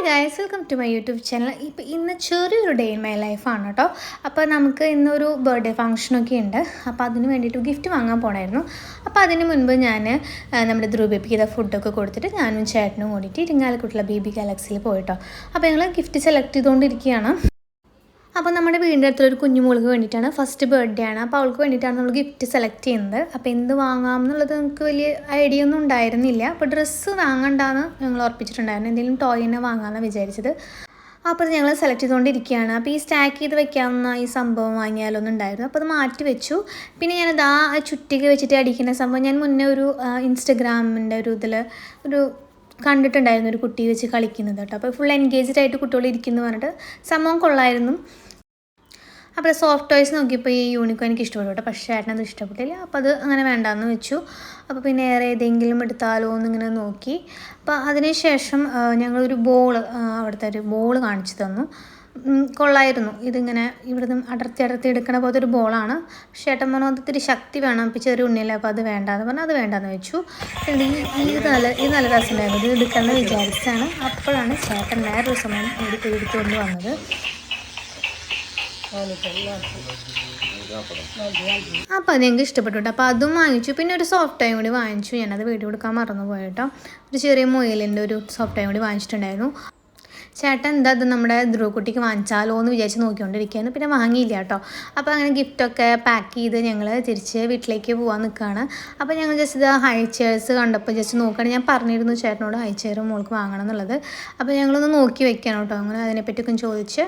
Guys, welcome to my YouTube channel. ഇപ്പോൾ ഇന്ന് ചെറിയൊരു ഡേ ഇൻ മൈ ലൈഫാണ് കേട്ടോ. അപ്പോൾ നമുക്ക് ഇന്നൊരു ബർത്ത്ഡേ ഫംഗ്ഷനൊക്കെ ഉണ്ട്. അപ്പോൾ അതിന് വേണ്ടിയിട്ട് ഗിഫ്റ്റ് വാങ്ങാൻ പോകണമായിരുന്നു. അപ്പോൾ അതിന് മുൻപ് ഞാൻ നമ്മുടെ ധ്രുവ ബേബിക്ക് ഇതാ ഫുഡൊക്കെ കൊടുത്തിട്ട് ഞാനും ചേട്ടനും കൂടിയിട്ട് ഇരിങ്ങാലക്കുട്ടിലെ ബേബി ഗാലക്സിയിൽ പോയിട്ടോ. അപ്പോൾ ഞങ്ങൾ ഗിഫ്റ്റ് സെലക്ട് ചെയ്തുകൊണ്ടിരിക്കുകയാണ്. അപ്പോൾ നമ്മുടെ വീടിൻ്റെ അടുത്തൊരു കുഞ്ഞു മോൾക്ക് വേണ്ടിയിട്ടാണ്, ഫസ്റ്റ് ബർത്ത്ഡേ ആണ്. അപ്പോൾ അവൾക്ക് വേണ്ടിയിട്ടാണ് നമ്മൾ ഗിഫ്റ്റ് സെലക്ട് ചെയ്യുന്നത്. അപ്പോൾ എന്ത് വാങ്ങാം എന്നുള്ളത് നമുക്ക് വലിയ ഐഡിയ ഒന്നും ഉണ്ടായിരുന്നില്ല. അപ്പോൾ ഡ്രസ്സ് വാങ്ങണ്ടെന്ന് ഞങ്ങൾ ഉറപ്പിച്ചിട്ടുണ്ടായിരുന്നു. എന്തെങ്കിലും ടോയ് തന്നെ വാങ്ങാമെന്നാണ് വിചാരിച്ചത്. അപ്പോൾ അത് ഞങ്ങൾ സെലക്ട് ചെയ്തുകൊണ്ടിരിക്കുകയാണ്. അപ്പോൾ ഈ സ്റ്റാക്ക് ചെയ്ത് വെക്കാവുന്ന ഈ സംഭവം വാങ്ങിയാലൊന്നും ഉണ്ടായിരുന്നു. അപ്പോൾ അത് മാറ്റി വെച്ചു. പിന്നെ ഞാനത് ആ ചുറ്റിക വെച്ചിട്ട് അടിക്കുന്ന സംഭവം ഞാൻ മുന്നേ ഒരു ഇൻസ്റ്റഗ്രാമിൻ്റെ ഒരു ഇതിൽ ഒരു കണ്ടിട്ടുണ്ടായിരുന്നു, ഒരു കുട്ടി വെച്ച് കളിക്കുന്നത് കേട്ടോ. അപ്പോൾ ഫുൾ എൻഗേജ്ഡ് ആയിട്ട് കുട്ടികൾ ഇരിക്കുന്നു പറഞ്ഞിട്ട് സംഭവം കൊള്ളായിരുന്നു. അപ്പോൾ സോഫ്റ്റ് ടോയ്സ് നോക്കിയപ്പോൾ ഈ യൂണിക്കോൺ എനിക്ക് ഇഷ്ടപ്പെട്ടു കേട്ടോ. പക്ഷേ ചേട്ടനത് ഇഷ്ടപ്പെട്ടില്ല. അപ്പോൾ അത് അങ്ങനെ വേണ്ടാന്ന് വെച്ചു. അപ്പോൾ പിന്നെ വേറെ ഏതെങ്കിലും എടുത്താലോ എന്നിങ്ങനെ നോക്കി. അപ്പോൾ അതിന് ശേഷം ഞങ്ങളൊരു അവിടുത്തെ ഒരു ബോൾ കാണിച്ചു തന്നു. കൊള്ളായിരുന്നു. ഇതിങ്ങനെ ഇവിടുന്ന് അടർത്തി എടുക്കണ പോലത്തെ ഒരു ബോളാണ്. പക്ഷേ ചേട്ടൻ പറഞ്ഞു ഒത്തിരി ശക്തി വേണം, ഇപ്പോൾ ചെറിയ ഉണ്ണിയല്ലേ, അപ്പോൾ അത് വേണ്ടാന്ന് പറഞ്ഞാൽ അത് വേണ്ടാന്ന് വെച്ചു. ഇത് നല്ല രസമുണ്ടായിരുന്നു. ഇത് എടുക്കാമെന്ന് വിചാരിച്ചാണ്. അപ്പോഴാണ് ചേട്ടൻ വേറൊരു സമയം എടുത്തുകൊണ്ട് വന്നത്. അപ്പോൾ അത് ഞങ്ങൾക്ക് ഇഷ്ടപ്പെട്ടു കേട്ടോ. അപ്പോൾ അതും വാങ്ങിച്ചു. പിന്നെ ഒരു സോഫ്റ്റ് ടോയും കൂടി വാങ്ങിച്ചു. ഞാനത് വീഡിയോ കൊടുക്കാൻ മറന്നു പോയിട്ടോ. ഒരു ചെറിയ മുയലിൻ്റെ ഒരു സോഫ്റ്റ് ടോയും കൂടി വാങ്ങിച്ചിട്ടുണ്ടായിരുന്നു. ചേട്ടൻ എന്താ അത് നമ്മുടെ ധ്രുവക്കുട്ടിക്ക് വാങ്ങിച്ചാലോ എന്ന് വിചാരിച്ച് നോക്കിക്കൊണ്ടിരിക്കുകയാണ്. പിന്നെ വാങ്ങിയില്ല കേട്ടോ. അപ്പോൾ അങ്ങനെ ഗിഫ്റ്റൊക്കെ പാക്ക് ചെയ്ത് ഞങ്ങൾ തിരിച്ച് വീട്ടിലേക്ക് പോകാൻ നിൽക്കുകയാണ്. അപ്പോൾ ഞങ്ങൾ ജസ്റ്റ് ഇത് ഹൈ ചെയർസ് കണ്ടപ്പോൾ ജസ്റ്റ് നോക്കുകയാണ്. ഞാൻ പറഞ്ഞിരുന്നു ചേട്ടനോട് ഹൈ ചെയർ മോൾക്ക് വാങ്ങണം എന്നുള്ളത്. അപ്പോൾ ഞങ്ങളൊന്ന് നോക്കി വെക്കണം കേട്ടോ. അങ്ങനെ അതിനെപ്പറ്റിയൊക്കെ ചോദിച്ച്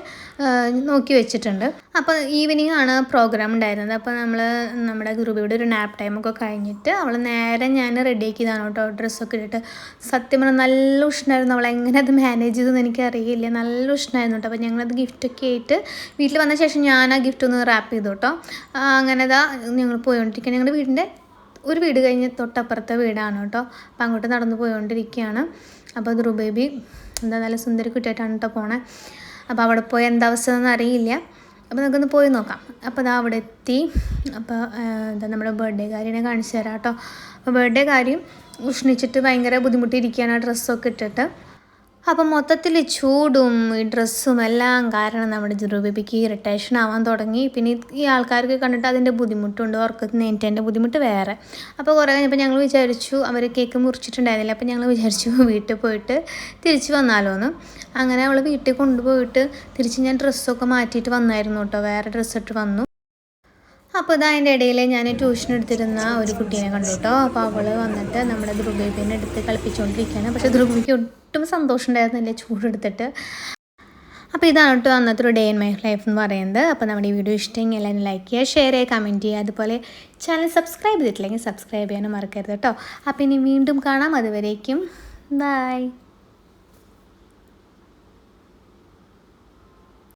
നോക്കി വെച്ചിട്ടുണ്ട്. അപ്പോൾ ഈവനിങ് ആണ് പ്രോഗ്രാം ഉണ്ടായിരുന്നത്. അപ്പോൾ നമ്മുടെ ധ്രുവയുടെ ഒരു നാപ്പ് ടൈമൊക്കെ കഴിഞ്ഞിട്ട് അവൾ നേരെ ഞാൻ റെഡിയാക്കിയതാണ് കേട്ടോ. ഡ്രസ്സൊക്കെ ഇട്ടിട്ട് സത്യം പറഞ്ഞാൽ നല്ല ഉഷ്ണമായിരുന്നു. അവൾ എങ്ങനെ അത് മാനേജ് ചെയ്തെന്ന് എനിക്കറിയില്ല. നല്ല ഉഷ്ണമായിരുന്നു കേട്ടോ. അപ്പോൾ ഞങ്ങളത് ഗിഫ്റ്റൊക്കെ ആയിട്ട് വീട്ടിൽ വന്ന ശേഷം ഞാൻ ആ ഗിഫ്റ്റ് ഒന്ന് റാപ്പ് ചെയ്തു കേട്ടോ. അങ്ങനെ ഞങ്ങൾ പോയിക്കൊണ്ടിരിക്കുക. ഞങ്ങളുടെ വീടിൻ്റെ ഒരു വീട് കഴിഞ്ഞ് തൊട്ടപ്പുറത്തെ വീടാണ് കേട്ടോ. അപ്പോൾ അങ്ങോട്ട് നടന്ന് പോയിക്കൊണ്ടിരിക്കുകയാണ്. അപ്പോൾ ധ്രുവ ബേബി നല്ല സുന്ദരി കുട്ടിയായിട്ടാണ് കേട്ടോ പോണേ. അപ്പോൾ അവിടെ പോയി എന്താ അവസ്ഥ എന്ന് അറിയില്ല. അപ്പോൾ നമുക്കൊന്ന് പോയി നോക്കാം. അപ്പോൾ അവിടെ എത്തി. അപ്പോൾ നമ്മുടെ ബർത്ത്ഡേ കാര്യനെ കാണിച്ചു തരാം കേട്ടോ. അപ്പോൾ ബർത്ത്ഡേ കാര്യം ഉഷ്ണിച്ചിട്ട് ഭയങ്കര ബുദ്ധിമുട്ടിയിരിക്കുകയാണ് ഡ്രസ്സൊക്കെ ഇട്ടിട്ട്. അപ്പം മൊത്തത്തിൽ ചൂടും ഈ ഡ്രസ്സും എല്ലാം കാരണം നമ്മുടെ ധ്രുവ ബേബിക്ക് ഇറിറ്റേഷൻ ആവാൻ തുടങ്ങി. പിന്നെ ഈ ആൾക്കാർക്ക് കണ്ടിട്ട് അതിൻ്റെ ബുദ്ധിമുട്ടുണ്ട്, ഉറക്കത്തിന് നേരിട്ടതിൻ്റെ ബുദ്ധിമുട്ട് വേറെ. അപ്പോൾ കുറേ കഴിഞ്ഞപ്പോൾ ഞങ്ങൾ വിചാരിച്ചു, അവർ കേക്ക് മുറിച്ചിട്ടുണ്ടായിരുന്നില്ല. അപ്പോൾ ഞങ്ങൾ വിചാരിച്ചു വീട്ടിൽ പോയിട്ട് തിരിച്ച് വന്നാലോ എന്ന്. അങ്ങനെ അവൾ വീട്ടിൽ കൊണ്ടുപോയിട്ട് തിരിച്ച് ഞാൻ ഡ്രസ്സൊക്കെ മാറ്റിയിട്ട് വന്നായിരുന്നു കേട്ടോ. വേറെ ഡ്രസ്സ് ഇട്ട് വന്നു. അപ്പോൾ അതിൻ്റെ ഇടയിൽ ഞാൻ ട്യൂഷൻ എടുത്തിരുന്ന ഒരു കുട്ടീനെ കണ്ടു കേട്ടോ. അപ്പോൾ അവൾ വന്നിട്ട് നമ്മുടെ ധ്രുവ ബേബീനെ എടുത്ത് കളിപ്പിച്ചുകൊണ്ടിരിക്കുകയാണ്. പക്ഷേ ധ്രുവ ബേബിക്ക് ഒട്ടും സന്തോഷം ഉണ്ടായിരുന്നില്ല ചൂടെടുത്തിട്ട്. അപ്പോൾ ഇതാണ് കേട്ടോ അന്നത്തെ ഒരു ഡേ ഇൻ മൈ ലൈഫ് എന്ന് പറയുന്നത്. അപ്പോൾ നമ്മുടെ ഈ വീഡിയോ ഇഷ്ടമെങ്കിൽ എല്ലാവരും ലൈക്ക് ചെയ്യുക, ഷെയർ ചെയ്യുക, കമൻറ്റ് ചെയ്യുക. അതുപോലെ ചാനൽ സബ്സ്ക്രൈബ് ചെയ്തിട്ടില്ലെങ്കിൽ സബ്സ്ക്രൈബ് ചെയ്യാനും മറക്കരുത് കേട്ടോ. അപ്പോൾ ഇനി വീണ്ടും കാണാം. അതുവരേക്കും ബൈ.